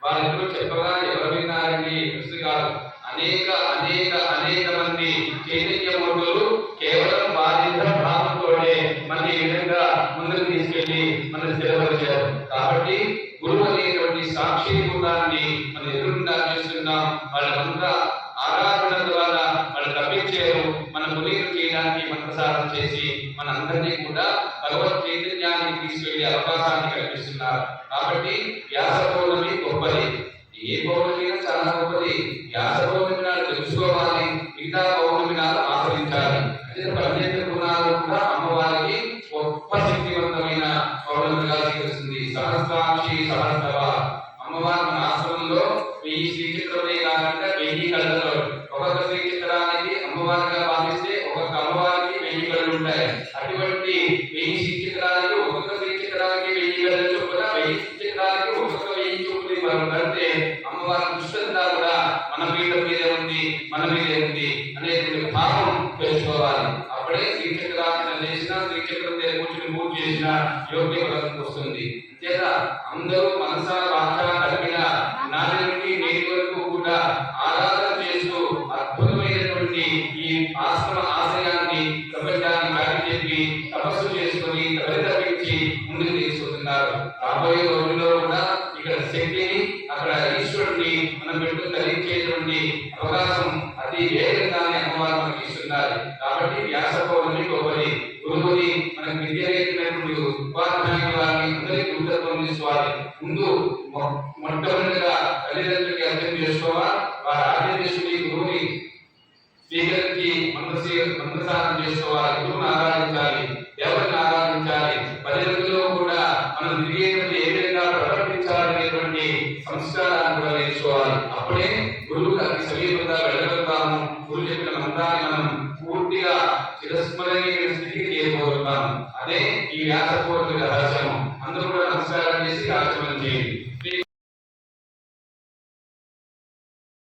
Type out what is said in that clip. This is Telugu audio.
వాళ్ళిద్దరూ చెప్పగా ఎవరు విన్నారండి? కృష్ణ గారు అనేక అనేక అనేక మంది చైతన్యమూర్తులు కేవలం వారిద్దర భావంతోనే మన ఈ విధంగా ముందుకు తీసుకెళ్లి మనం స్థిరపరిచారు. కాబట్టి గురువు అనేటువంటి సాక్షిభూతాన్ని మనం ఎదురుగా చేస్తున్నాం. వాళ్ళంతా ఆరాధన ద్వారా వాళ్ళు తప్పించారు. మన పునీరు చేయడానికి మంత్రసారం చేసి మన అందరినీ కూడా భగవత్ చైతన్యాన్ని తీసుకెళ్లే అవకాశాన్ని కల్పిస్తున్నారు. కాబట్టి వ్యాస పౌర్ణమి గొప్పది. ఏ పౌర్ణమి చాలా గొప్పది. వ్యాస పౌర్ణమి నాడు తెలుసుకోవాలి, మిగతా పౌర్ణమి నాడు ఆచరించాలి. అదే పన్నెండు గుణాలు కూడా అమ్మవారికి గొప్ప శక్తివంతమైన పౌర్ణమిగా తెలుస్తుంది. సహస్రాక్షి సహస్రవ అమ్మవారి మన ఆశ్రమంలో 1000 శ్రీచిత్రమే కాకుండా 1000 కళలు. ఒక్కొక్క శ్రీచిత్రానికి అమ్మవారిగా భావిస్తే ఒక్కొక్క అమ్మవారికి 1000 కళలు ఉంటాయి. అటువంటి 1000 శ్రీచిత్రానికి ఒక్కొక్క శ్రీచిత్రానికి 1000 కళలు చొప్పున 1000 శ్రీచిత్రానికి ఒక్కొక్క 1000 చొప్పున మనం కడితే అమ్మవారి దృష్టంతా కూడా మన పీఠం మీదే ఉంది, మన మీదే ఉంది అనేటువంటి భావం తెలుసుకోవాలి. అప్పుడే శ్రీచక్రాన్ని చేసిన శ్రీచక్రం మీద కూర్చుని పూజ చేసిన యోగ్య ఫలం వస్తుంది. చేత అందరూ మనస వాచ కలిపిన నాటి నుండి నేటి వరకు కూడా ఆరాధన చేస్తూ అద్భుతమైనటువంటి ఈ ఆశ్రమ ఆశయాన్ని ప్రపంచాన్ని కాటి చెప్పి తపస్సు చేసుకుని పరితపించి ముందుకు తీసుకుంటున్నారు. రాబోయే రోజుల్లో కూడా ఇక్కడ శక్తిని అక్కడ ఈశ్వరుడిని మనం పెట్టుకు ధరించేటువంటి అవకాశం అతి వేగంగానే అమ్మవారు మనకి ఇస్తున్నారు. కాబట్టి వ్యాస పౌర్ణమి గొప్పది. గురువుని మనకు విద్య నేర్పినటువంటి ఉపాధ్యాయుల వారిని అందరికీ ఉత్తర్వుకోవాలి. ముందు మొట్టమొదటిగా తల్లిదండ్రులకి అర్థం చేసుకోవాలి. వారి ఆధ్యాత్మిక గురువుని స్వీకరించి మంత్రసారం చేసుకోవాలి. గురువుని ఆరాధించాలి, దేవుడిని ఆరాధించాలి. పల్లెల్లో కూడా మనం తిరిగేటువంటి ఏ విధంగా ప్రవర్తించాలనేటువంటి సంస్కారాన్ని కూడా నేర్చుకోవాలి. అప్పుడే గురువుకి అతి సమీపంగా వెళ్ళగలుగుతారు.